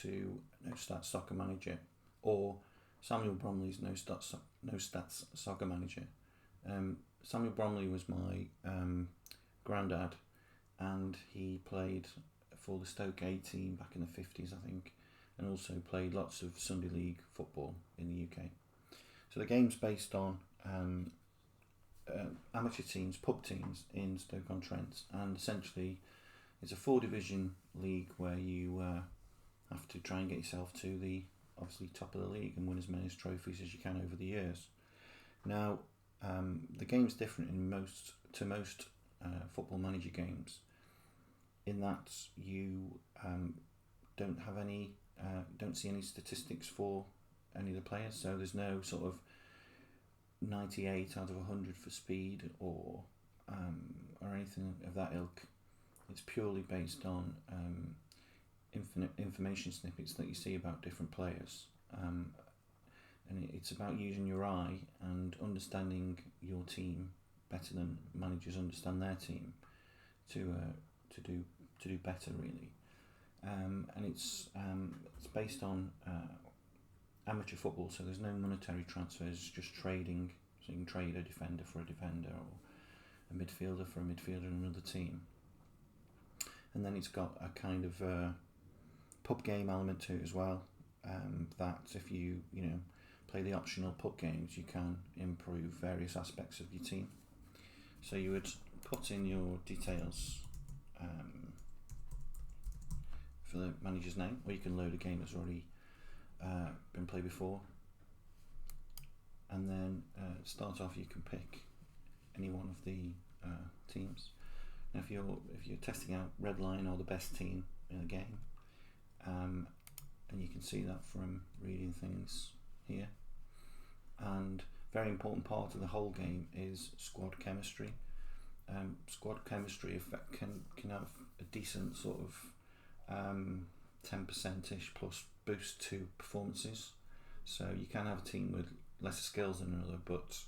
to No Stats Soccer Manager, or Samuel Bromley's No Stats Soccer Manager. Samuel Bromley was my granddad, and he played for the Stoke A team back in the 50s, I think, and also played lots of Sunday League football in the UK. So the game's based on amateur teams, pub teams in Stoke-on-Trent, and essentially it's a 4-division league where you have to try and get yourself to the obviously top of the league and win as many trophies as you can over the years. Now, the game's different in most Football Manager games, in that you don't see any statistics for any of the players. So there's no sort of 98 out of 100 for speed or anything of that ilk. It's purely based on information snippets that you see about different players, and it's about using your eye and understanding your team better than managers understand their team to do better, really. And it's based on amateur football, so there's no monetary transfers, just trading. So you can trade a defender for a defender, or a midfielder for a midfielder in another team. And then it's got a kind of pub game element to it as well. That if you play the optional pub games, you can improve various aspects of your team. So you would put in your details for the manager's name, or you can load a game that's already been played before, and then start off. You can pick any one of the teams. Now, if you're testing out Redline or the best team in a game, and you can see that from reading things here. And very important part of the whole game is squad chemistry. Squad chemistry can have a decent sort of 10%ish plus boost to performances. So you can have a team with lesser skills than another, but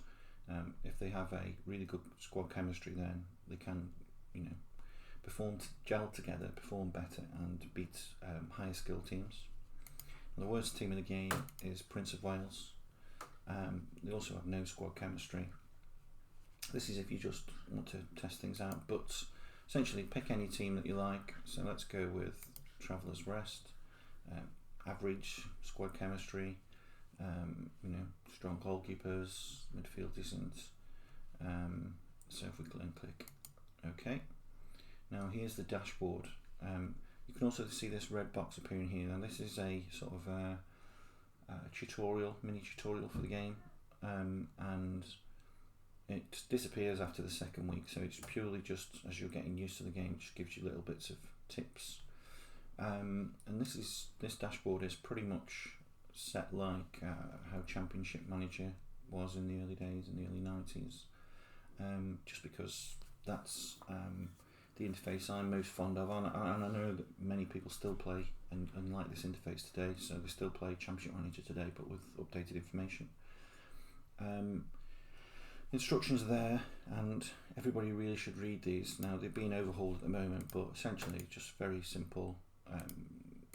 if they have a really good squad chemistry, then they can gel together, perform better, and beat higher skill teams. And the worst team in the game is Prince of Wales. They also have no squad chemistry. This is if you just want to test things out, but essentially pick any team that you like. So let's go with Traveller's Rest. Average squad chemistry, strong goalkeepers, midfield decent. So if we click OK. Now here's the dashboard. You can also see this red box appearing here, and this is a sort of mini tutorial for the game, and it disappears after the second week, so it's purely just as you're getting used to the game, it just gives you little bits of tips. And this dashboard is pretty much set like how Championship Manager was in the early days, in the early 90s, just because that's the interface I'm most fond of, and I know that many people still play and like this interface today, so they still play Championship Manager today, but with updated information. Instructions are there, and everybody really should read these. Now, they're being overhauled at the moment, but essentially just very simple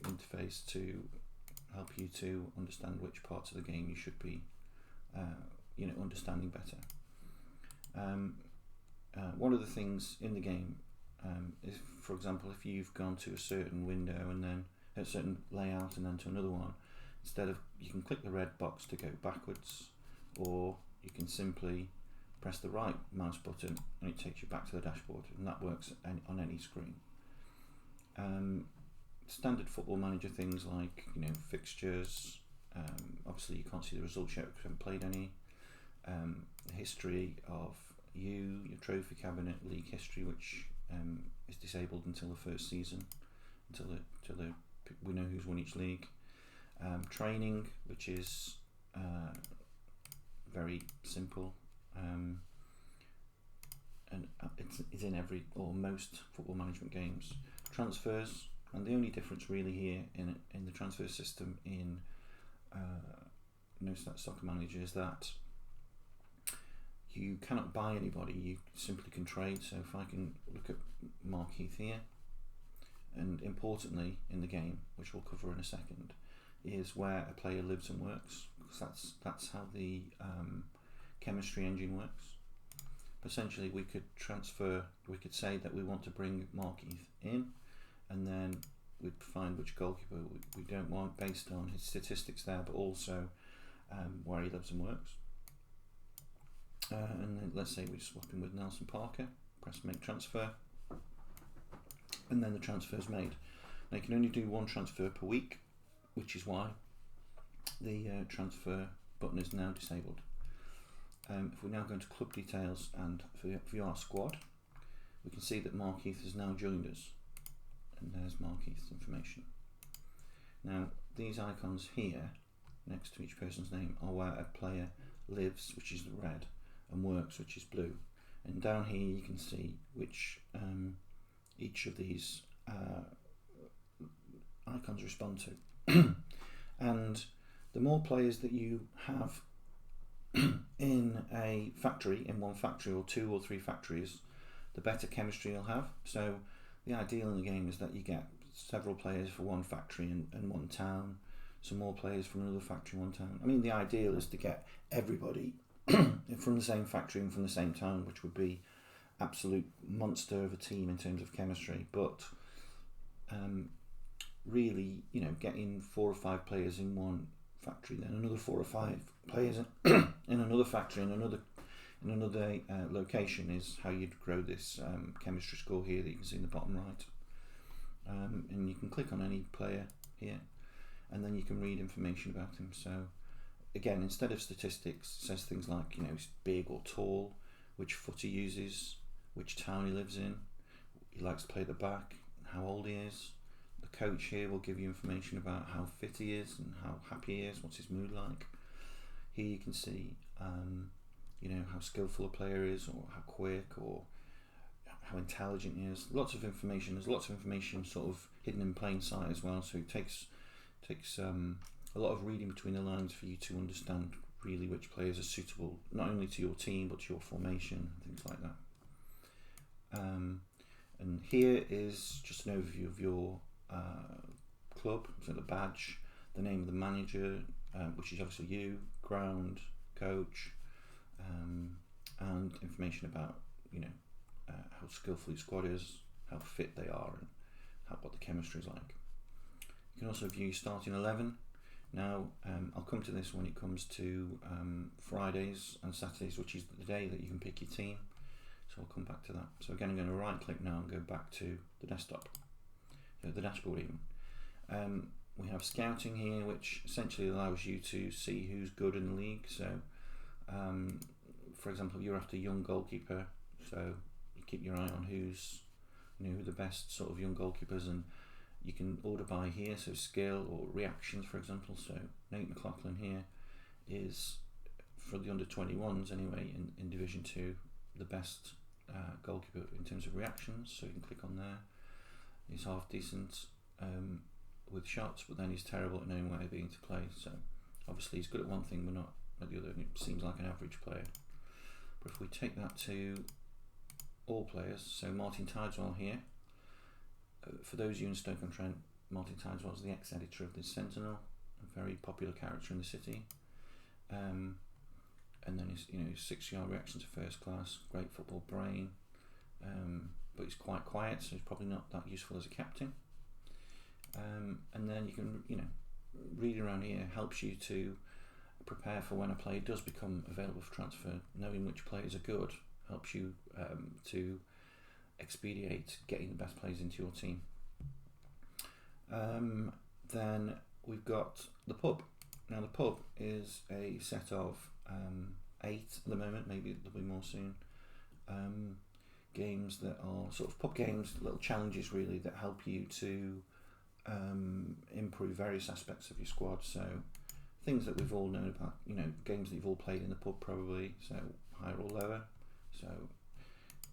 interface to help you to understand which parts of the game you should be understanding better. One of the things in the game is, for example, if you've gone to a certain window and then a certain layout and then to another one, you can click the red box to go backwards, or you can simply press the right mouse button and it takes you back to the dashboard, and that works on any screen. Standard Football Manager things like fixtures, obviously you can't see the results yet because you haven't played any, the history of your trophy cabinet, league history, which is disabled until the first season, until we know who's won each league. Training, which is very simple, and it's in every or most football management games. Transfers, and the only difference really here in the transfer system in No Stats Soccer Manager is that you cannot buy anybody, you simply can trade. So if I can look at Mark Heath here, and importantly in the game, which we'll cover in a second, is where a player lives and works, because that's how the chemistry engine works. Essentially, we could say that we want to bring Markeith in, and then we'd find which goalkeeper we don't want based on his statistics there, but also where he lives and works. And then let's say we swap him with Nelson Parker, press make transfer, and then the transfer is made. Now you can only do one transfer per week, which is why the transfer button is now disabled. If we now go into club details and view our squad, we can see that Markeith has now joined us, and there's Markeith's information. Now these icons here next to each person's name are where a player lives, which is the red, and works, which is blue, and down here you can see which each of these icons respond to. And the more players that you have in one factory or 2 or 3 factories, the better chemistry you'll have. So the ideal in the game is that you get several players for one factory and one town, some more players from another factory, one town. I mean, the ideal is to get everybody from the same factory and from the same town, which would be absolute monster of a team in terms of chemistry. But really, getting 4 or 5 players in one factory, then another 4 or 5 players in another factory in another location is how you'd grow this chemistry score here that you can see in the bottom right. And you can click on any player here, and then you can read information about him. So again, instead of statistics, it says things like he's big or tall, which foot he uses, which town he lives in, he likes to play at the back, how old he is. The coach here will give you information about how fit he is and how happy he is, what's his mood like. Here you can see how skillful a player is, or how quick, or how intelligent he is. Lots of information. There's lots of information sort of hidden in plain sight as well, so it takes a lot of reading between the lines for you to understand really which players are suitable not only to your team but to your formation and things like that. And here is just an overview of your club, so the badge, the name of the manager, which is obviously you, ground, coach, and information about how skillful your squad is, how fit they are, and what the chemistry is like. You can also view starting 11. Now I'll come to this when it comes to Fridays and Saturdays, which is the day that you can pick your team, so I'll come back to that. So again, I'm going to right click now and go back to the desktop, the dashboard even. We have scouting here, which essentially allows you to see who's good in the league. So for example, you're after a young goalkeeper, so you keep your eye on who's who the best sort of young goalkeepers, and you can order by here, so skill or reactions, for example. So Nate McLaughlin here is, for the under 21s anyway, in Division 2, the best goalkeeper in terms of reactions, so you can click on there. He's half decent with shots, but then he's terrible at knowing where he's being to play. So obviously he's good at one thing but not at the other, and it seems like an average player. But if we take that to all players, so Martin Tideswell here, for those of you in Stoke-on-Trent, Martin Tideswell is the ex-editor of the Sentinel, a very popular character in the city. And then his 6-yard reaction to first class, great football brain, but he's quite quiet, so he's probably not that useful as a captain. And then you can, reading around here helps you to prepare for when a player does become available for transfer. Knowing which players are good helps you to expedite getting the best players into your team. Then we've got the pub. Now the pub is a set of 8 at the moment, maybe there'll be more soon, games that are sort of pub games, little challenges really that help you to improve various aspects of your squad. So things that we've all known about, games that you've all played in the pub probably, so higher or lower. So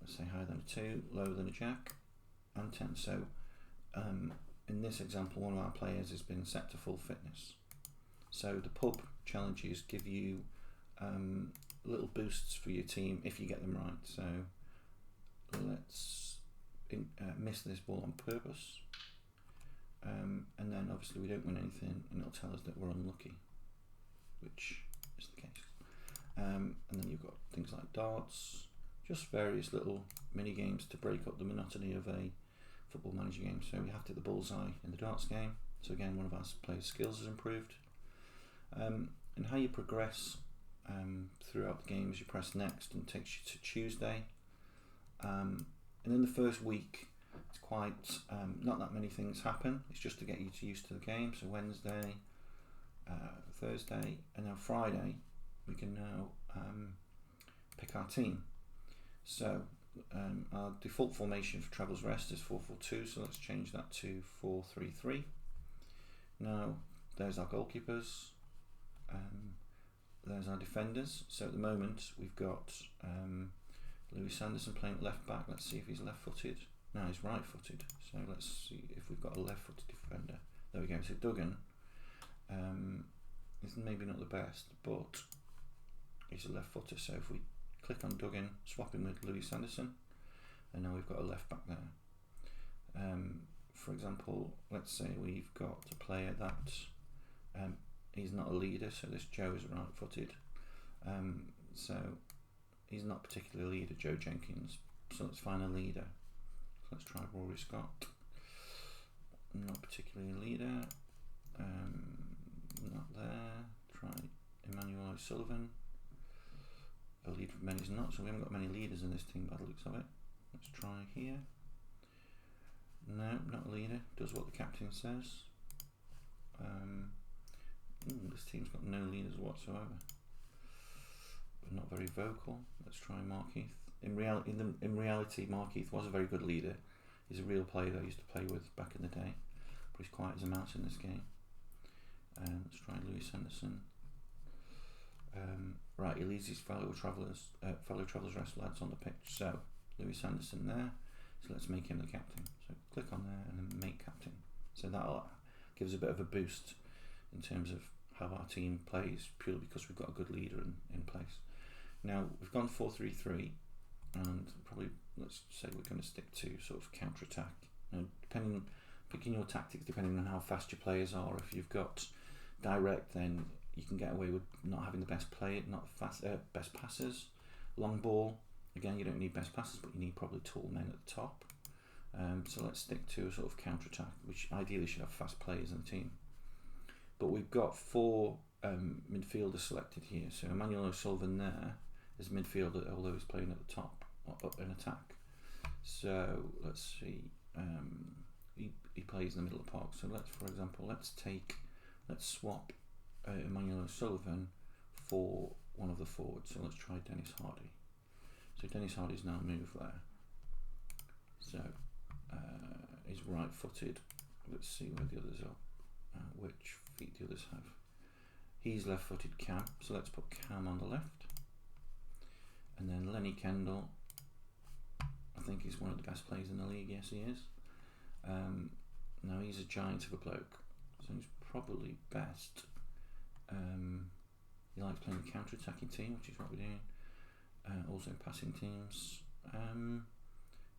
let's say higher than a 2, lower than a jack, and 10. So in this example, one of our players has been set to full fitness. So the pub challenges give you little boosts for your team if you get them right. So let's miss this ball on purpose. and then obviously we don't win anything, and it'll tell us that we're unlucky, which is the case. And then you've got things like darts, just various little mini games to break up the monotony of a football manager game. So we have to hit the bullseye in the darts game. So again, one of our players' skills has improved. And how you progress throughout the game is you press next and it takes you to Tuesday. And in the first week, it's quite not that many things happen. It's just to get you used to the game. So Wednesday, Thursday, and now Friday, we can now pick our team. So our default formation for Traveller's Rest is 4-4-2, so let's change that to 4-3-3. Now there's our goalkeepers, there's our defenders. So at the moment we've got Louis Sanderson playing at left back. Let's see if he's left-footed. No, he's right-footed, so let's see if we've got a left-footed defender. There we go. So Duggan is maybe not the best, but he's a left-footer. So if we click on Duggan, swap him with Louis Sanderson, and now we've got a left-back there. For example, let's say we've got a player that he's not a leader, so this Joe is right-footed. So he's not particularly a leader, Joe Jenkins. So let's find a leader. So let's try Rory Scott. Not particularly a leader. Not there. Try Emmanuel O'Sullivan. A leader for many is not, so we haven't got many leaders in this team by the looks of it. Let's try here. No, not a leader. Does what the captain says. This team's got no leaders whatsoever. But not very vocal. Let's try Markeith. In reality, Markeith was a very good leader. He's a real player that I used to play with back in the day. But he's quiet as a mouse in this game. Let's try Louis Sanderson. Right, he leads his fellow Travellers Rest lads on the pitch. So Louis Sanderson there. So let's make him the captain. So click on there and then make captain. So that gives a bit of a boost in terms of how our team plays, purely because we've got a good leader in place. Now we've gone 4-3-3, and probably let's say we're going to stick to sort of counter attack. Now, picking your tactics depending on how fast your players are. If you've got direct, then you can get away with not having the best best passers. Long ball, again, you don't need best passes, but you need probably tall men at the top. So let's stick to a sort of counter attack, which ideally should have fast players in the team. But we've got 4 midfielders selected here. So Emmanuel O'Sullivan there is midfielder, although he's playing at the top up in attack. So let's see. He plays in the middle of the park. So for example, let's swap Emmanuel O'Sullivan for one of the forwards. So let's try Dennis Hardy. So Dennis Hardy's now moved there. So he's right-footed. Let's see where the others are. Which feet the others have. He's left-footed Cam. So let's put Cam on the left. And then Lenny Kendall. I think he's one of the best players in the league. Yes, he is. Now he's a giant of a bloke. So he's probably best. He likes playing the counter-attacking team, which is what we're doing. Also passing teams.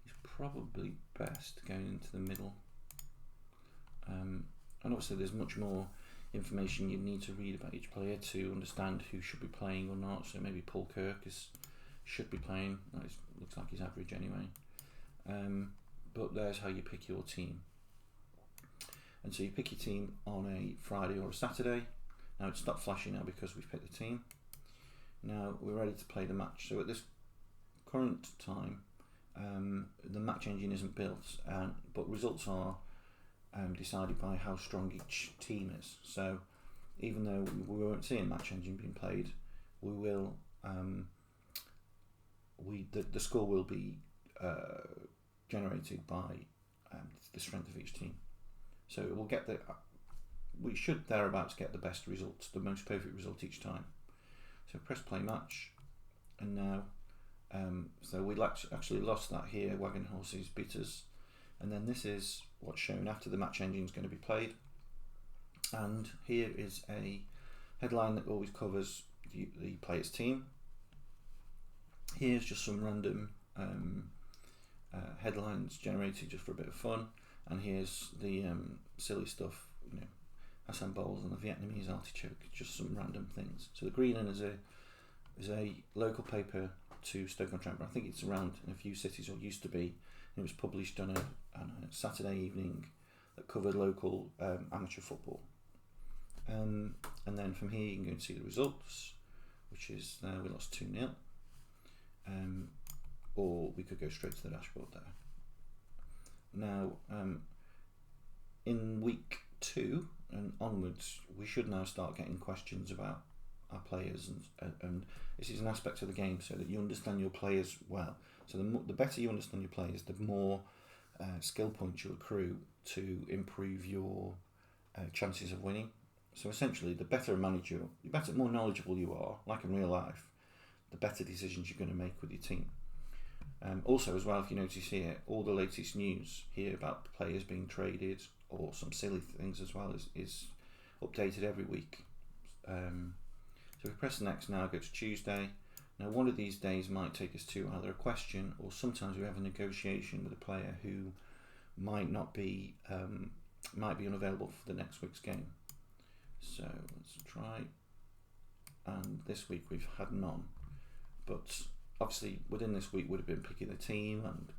He's probably best going into the middle. And obviously there's much more information you need to read about each player to understand who should be playing or not. So maybe Paul Kirk should be playing. Looks like he's average anyway. But there's how you pick your team. And so you pick your team on a Friday or a Saturday. Now it's stopped flashing now because we've picked the team. Now we're ready to play the match. So at this current time, the match engine isn't built, but results are decided by how strong each team is. So even though we won't see a match engine being played, we will. The score will be generated by the strength of each team. So we'll get we should thereabouts get the best results, the most perfect result each time. So press play match, and now so we actually lost that here. Wagon Horses beat us, and then this is what's shown after the match engine is going to be played. And here is a headline that always covers the player's team. Here's just some random headlines generated just for a bit of fun, and here's the silly stuff, Hassan bowls and the Vietnamese artichoke, just some random things. So the Greenland is a local paper to Stoke-on-Trent, but I think it's around in a few cities, or used to be. It was published on a Saturday evening that covered local amateur football. And then from here you can go and see the results, which is we lost 2-0. Or we could go straight to the dashboard there. Now, in week 2 and onwards, we should now start getting questions about our players, and this is an aspect of the game so that you understand your players well. So the better you understand your players, the more skill points you accrue to improve your chances of winning. So essentially, the better a manager, the more knowledgeable you are, like in real life, the better decisions you're going to make with your team. Also, as well, if you notice here, all the latest news here about players being traded, or some silly things as well, is updated every week. So we press next now, go to Tuesday. Now, one of these days might take us to either a question, or sometimes we have a negotiation with a player who might not be, might be unavailable for the next week's game. So let's try. And this week we've had none, but obviously within this week would have been picking the team and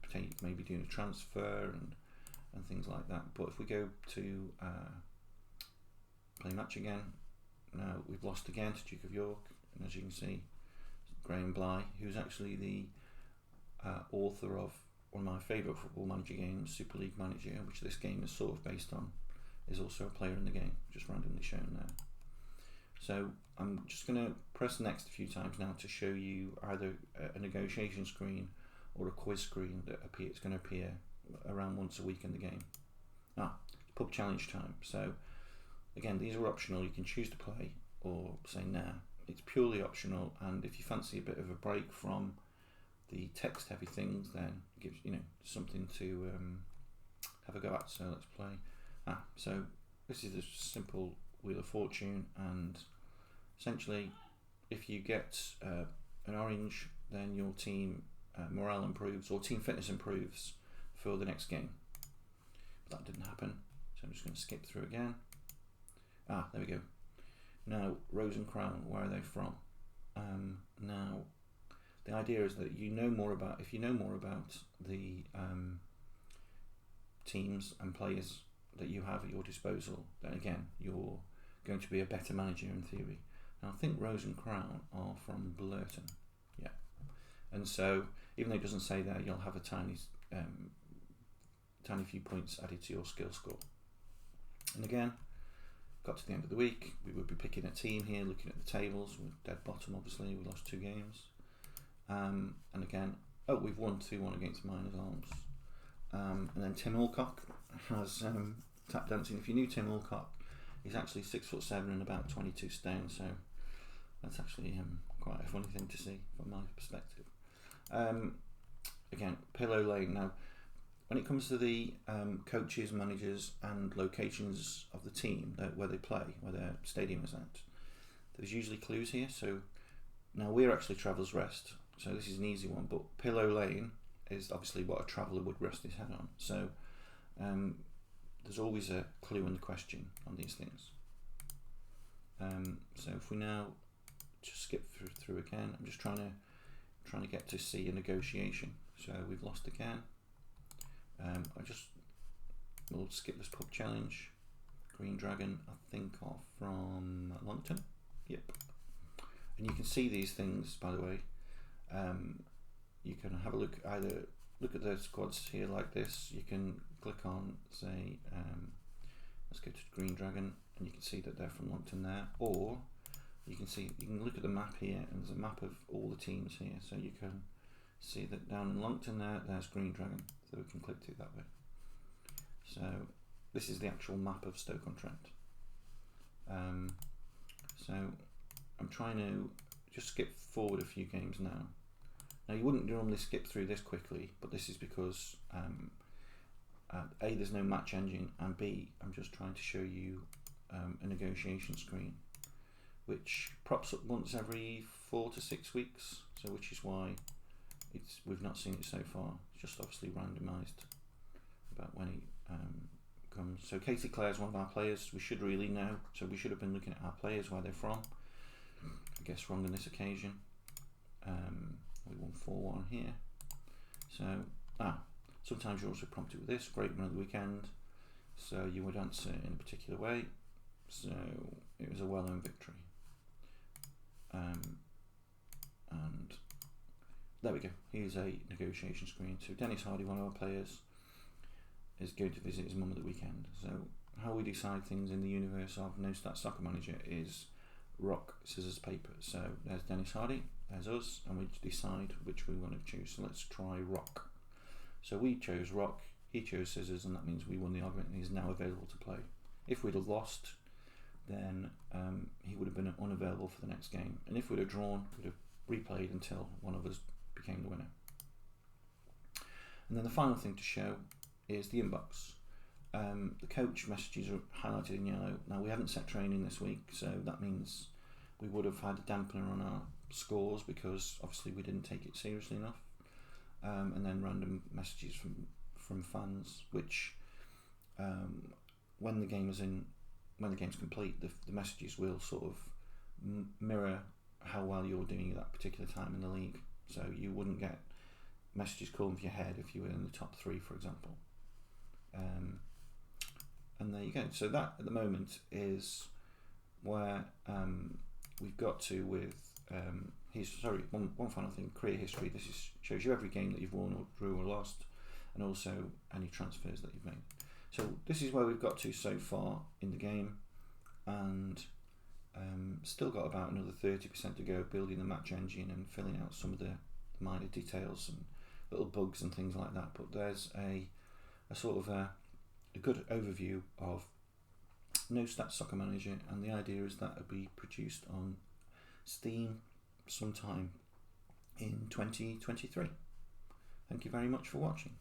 maybe doing a transfer and things like that. But if we go to play match again, now we've lost again to Duke of York, and as you can see, Graham Bly, who's actually the author of one of my favourite football manager games, Super League Manager, which this game is sort of based on, is also a player in the game, just randomly shown there. So I'm just going to press next a few times now to show you either a negotiation screen or a quiz screen that it's going to appear around once a week in the game. Pub challenge time. So again, these are optional. You can choose to play or say nah. It's purely optional, and if you fancy a bit of a break from the text heavy things, then it gives something to have a go at. So let's play. So this is a simple Wheel of Fortune, and essentially if you get an orange, then your team morale improves, or team fitness improves for the next game. But that didn't happen, so I'm just going to skip through again. There we go. Now, Rose and Crown, where are they from? Now, the idea is that if you know more about the teams and players that you have at your disposal, then again, you're going to be a better manager in theory. Now, I think Rose and Crown are from Blurton, yeah. And so, even though it doesn't say there, you'll have a tiny few points added to your skill score. And again, got to the end of the week, we would be picking a team here, looking at the tables. We're dead bottom, obviously. We lost 2 games. And again, we've won 2-1 against Miners Arms. And then Tim Alcock has tap dancing. If you knew Tim Alcock, he's actually 6'7" and about 22 stone, so that's actually quite a funny thing to see from my perspective. Again, Pillow Lane. Now, when it comes to the coaches, managers and locations of the team, where they play, where their stadium is at, there's usually clues here. So now we're actually Traveller's Rest, so this is an easy one, but Pillow Lane is obviously what a traveller would rest his head on. So there's always a clue in the question on these things. So if we now just skip through again, I'm just trying to get to see a negotiation. So we've lost again. We'll skip this pub challenge. Green Dragon, I think, are from Longton. Yep. And you can see these things, by the way. You can have a look at the squads here like this. You can click on, say, let's go to Green Dragon, and you can see that they're from Longton there. Or you can look at the map here, and there's a map of all the teams here. So you can see that down in Longton there's Green Dragon. So we can click to it that way. So this is the actual map of Stoke-on-Trent. So I'm trying to just skip forward a few games now. Now, you wouldn't normally skip through this quickly, but this is because A, there's no match engine, and B, I'm just trying to show you a negotiation screen, which props up once every 4 to 6 weeks. So which is why we've not seen it so far. It's just obviously randomised about when comes. So Katie Clare's one of our players. We should really know, so we should have been looking at our players, where they're from. I guess wrong on this occasion. We won 4-1 here. So sometimes you're also prompted with this great run of the weekend, so you would answer in a particular way. So it was a well-earned victory. And there we go. Here's a negotiation screen. So Dennis Hardy, one of our players, is going to visit his mum at the weekend. So how we decide things in the universe of No Stats Soccer Manager is rock, scissors, paper. So there's Dennis Hardy, there's us, and we decide which we want to choose. So let's try rock. So we chose rock, he chose scissors, and that means we won the argument and he's now available to play. If we'd have lost, then he would have been unavailable for the next game. And if we'd have drawn, we'd have replayed until one of us became the winner. And then the final thing to show is the inbox. The coach messages are highlighted in yellow. Now we haven't set training this week, so that means we would have had a dampener on our scores because obviously we didn't take it seriously enough. And then random messages from fans, which when the game's complete, the messages will sort of mirror how well you're doing at that particular time in the league. So you wouldn't get messages calling for your head if you were in the top 3, for example. And there you go. So that at the moment is where we've got to with one final thing, career history. This shows you every game that you've won or drew or lost, and also any transfers that you've made. So this is where we've got to so far in the game, and still got about another 30% to go, building the match engine and filling out some of the minor details and little bugs and things like that. But there's a sort of a good overview of No Stats Soccer Manager, and the idea is that it'll be produced on Steam sometime in 2023. Thank you very much for watching.